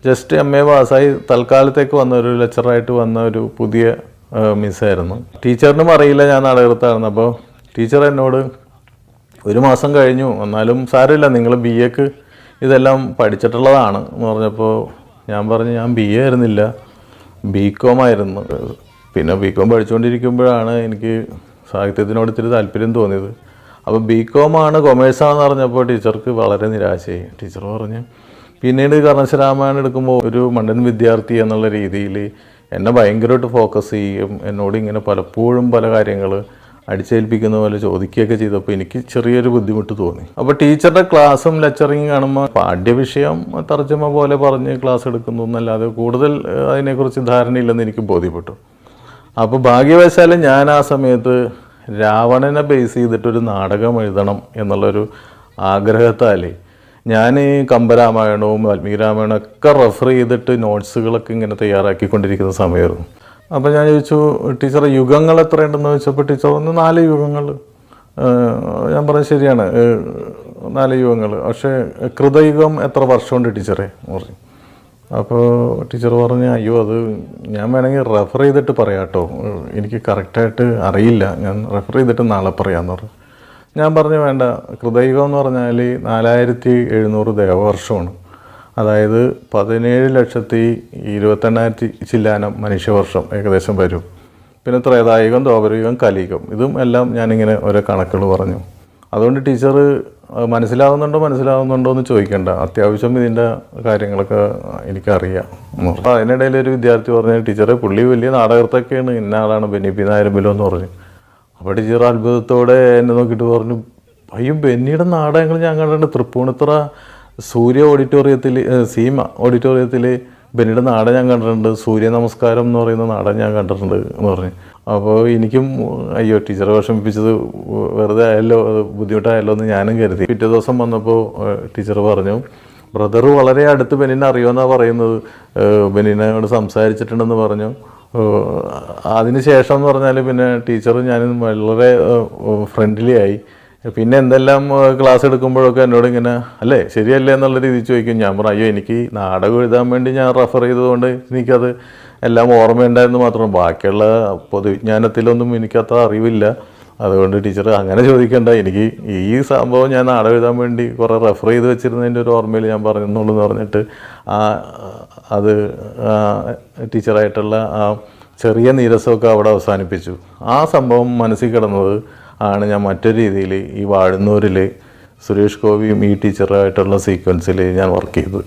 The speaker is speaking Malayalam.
ജസ്റ്റ് MA പാസ്സായി തൽക്കാലത്തേക്ക് വന്ന ഒരു ലെക്ചറായിട്ട് വന്ന ഒരു പുതിയ മിസ്സായിരുന്നു. ടീച്ചറിനും അറിയില്ല ഞാൻ നാടകത്തായിരുന്നു. അപ്പോൾ ടീച്ചർ എന്നോട് 1 മാസം കഴിഞ്ഞു, എന്നാലും സാരമില്ല, നിങ്ങൾ BAക്ക് ഇതെല്ലാം പഠിച്ചിട്ടുള്ളതാണ് എന്ന് പറഞ്ഞപ്പോൾ ഞാൻ പറഞ്ഞു ഞാൻ BA ആയിരുന്നില്ല, BCom ആയിരുന്നു. പിന്നെ BCom പഠിച്ചുകൊണ്ടിരിക്കുമ്പോഴാണ് എനിക്ക് സാഹിത്യത്തിനോട് ഇത്തിരി താല്പര്യം തോന്നിയത്. അപ്പോൾ BCom ആണ് കൊമേഴ്സാണെന്ന് പറഞ്ഞപ്പോൾ ടീച്ചർക്ക് വളരെ നിരാശയായി. ടീച്ചർ പറഞ്ഞ് പിന്നീട് കർണശരാമായണം എടുക്കുമ്പോൾ ഒരു മണ്ടൻ വിദ്യാർത്ഥി എന്നുള്ള രീതിയിൽ എന്നെ ഭയങ്കരമായിട്ട് ഫോക്കസ് ചെയ്യും. എന്നോട് ഇങ്ങനെ പലപ്പോഴും പല കാര്യങ്ങൾ അടിച്ചേൽപ്പിക്കുന്ന പോലെ ചോദിക്കുകയൊക്കെ ചെയ്തപ്പോൾ എനിക്ക് ചെറിയൊരു ബുദ്ധിമുട്ട് തോന്നി. അപ്പോൾ ടീച്ചറുടെ ക്ലാസ്സും ലെക്ചറിങ് കാണുമ്പോൾ പാഠ്യവിഷയം തർജ്ജമ പോലെ പറഞ്ഞ് ക്ലാസ് എടുക്കുന്നു എന്നല്ലാതെ കൂടുതൽ അതിനെക്കുറിച്ച് ധാരണയില്ലെന്ന് എനിക്ക് ബോധ്യപ്പെട്ടു. അപ്പോൾ ഭാഗ്യവശാലും ഞാൻ ആ സമയത്ത് രാവണനെ ബേസ് ചെയ്തിട്ടൊരു നാടകം എഴുതണം എന്നുള്ളൊരു ആഗ്രഹത്താൽ ഞാൻ ഈ കമ്പരാമായണവും വാൽമീകി രാമായണവും ഒക്കെ റെഫർ ചെയ്തിട്ട് നോട്ട്സുകളൊക്കെ ഇങ്ങനെ തയ്യാറാക്കിക്കൊണ്ടിരിക്കുന്ന സമയമായിരുന്നു. അപ്പോൾ ഞാൻ ചോദിച്ചു ടീച്ചർ യുഗങ്ങൾ എത്രയുണ്ടെന്ന് ചോദിച്ചപ്പോൾ ടീച്ചർ പറഞ്ഞു 4 യുഗങ്ങൾ. ഞാൻ പറഞ്ഞു ശരിയാണ് 4 യുഗങ്ങൾ, പക്ഷേ കൃതയുഗം എത്ര വർഷമുണ്ട് ടീച്ചറെ പറഞ്ഞു. അപ്പോൾ ടീച്ചർ പറഞ്ഞു അയ്യോ അത് ഞാൻ വേണമെങ്കിൽ റെഫർ ചെയ്തിട്ട് പറയാം കേട്ടോ, എനിക്ക് കറക്റ്റായിട്ട് അറിയില്ല, ഞാൻ റെഫർ ചെയ്തിട്ട് നാളെ പറയാമെന്ന് പറഞ്ഞു. ഞാൻ പറഞ്ഞു വേണ്ട, കൃതയുഗം എന്ന് പറഞ്ഞാൽ 4700 ദേവവർഷമാണ്, അതായത് 17,28,000 ചില്ലാനം മനുഷ്യവർഷം ഏകദേശം വരും. പിന്നെ ത്രേതായുഗം, ദ്വാപരയുഗം, കലിയുഗം, ഇതും എല്ലാം ഞാനിങ്ങനെ ഓരോ കണക്കുകൾ പറഞ്ഞു. അതുകൊണ്ട് ടീച്ചർ മനസ്സിലാവുന്നുണ്ടോ എന്ന് ചോദിക്കേണ്ട, അത്യാവശ്യം ഇതിൻ്റെ കാര്യങ്ങളൊക്കെ എനിക്കറിയാം. അപ്പോൾ അതിനിടയിൽ ഒരു വിദ്യാർത്ഥി പറഞ്ഞു ടീച്ചറെ പുള്ളി വലിയ നാടകത്തൊക്കെയാണ്, ഇന്ന ആളാണ് ബെന്നി പി നായരമ്പലം എന്ന് പറഞ്ഞു. അപ്പോൾ ടീച്ചർ അത്ഭുതത്തോടെ എന്നെ നോക്കിയിട്ട് പറഞ്ഞു അയ്യോ ബെന്നിയുടെ നാടകങ്ങൾ ഞാൻ കണ്ടിട്ടുണ്ട്, തൃപ്പൂണിത്തുറ സൂര്യ ഓഡിറ്റോറിയത്തിൽ സീമ ഓഡിറ്റോറിയത്തിൽ ബെന്നിയുടെ നാടകം ഞാൻ കണ്ടിട്ടുണ്ട്, സൂര്യ നമസ്കാരം എന്ന് പറയുന്ന നാടകം ഞാൻ കണ്ടിട്ടുണ്ട് എന്ന് പറഞ്ഞു. അപ്പോൾ എനിക്കും അയ്യോ ടീച്ചറെ വിഷമിപ്പിച്ചത് വെറുതെ ആയല്ലോ, ബുദ്ധിമുട്ടായല്ലോ എന്ന് ഞാനും കരുതി. പിറ്റേ ദിവസം വന്നപ്പോൾ ടീച്ചർ പറഞ്ഞു ബ്രദർ വളരെ അടുത്ത് ബെന്നിനെ അറിയുമെന്നാണ് പറയുന്നത്, ബെന്നിനോട് സംസാരിച്ചിട്ടുണ്ടെന്ന് പറഞ്ഞു. അതിന് ശേഷം എന്ന് പറഞ്ഞാൽ പിന്നെ ടീച്ചറും ഞാനും വളരെ ഫ്രണ്ട്ലി ആയി. പിന്നെ എന്തെല്ലാം ക്ലാസ് എടുക്കുമ്പോഴൊക്കെ എന്നോട് ഇങ്ങനെ അല്ലേ ശരിയല്ലേ എന്നുള്ള രീതിയിൽ ചോദിക്കും. ഞാൻ പറഞ്ഞു അയ്യോ എനിക്ക് നാടകം എഴുതാൻ വേണ്ടി ഞാൻ റെഫർ ചെയ്തതുകൊണ്ട് എനിക്കത് എല്ലാം ഓർമ്മയുണ്ടായിരുന്നു മാത്രം, ബാക്കിയുള്ള പൊതുവിജ്ഞാനത്തിലൊന്നും എനിക്കത്ര അറിവില്ല, അതുകൊണ്ട് ടീച്ചർ അങ്ങനെ ചോദിക്കേണ്ട, എനിക്ക് ഈ സംഭവം ഞാൻ നാടകം എഴുതാൻ വേണ്ടി കുറേ റെഫർ ചെയ്ത് വെച്ചിരുന്നതിൻ്റെ ഒരു ഓർമ്മയിൽ ഞാൻ പറഞ്ഞെന്നുള്ളൂ എന്ന് പറഞ്ഞിട്ട് അത് ടീച്ചറായിട്ടുള്ള ആ ചെറിയ നീരസമൊക്കെ അവിടെ അവസാനിപ്പിച്ചു. ആ സംഭവം മനസ്സിൽ കിടന്നത് ആണ് ഞാൻ മറ്റൊരു രീതിയിൽ ഈ വാഴുന്നൂരിൽ സുരേഷ് ഗോപിയും ഈ ടീച്ചറായിട്ടുള്ള സീക്വൻസിൽ ഞാൻ വർക്ക് ചെയ്തത്.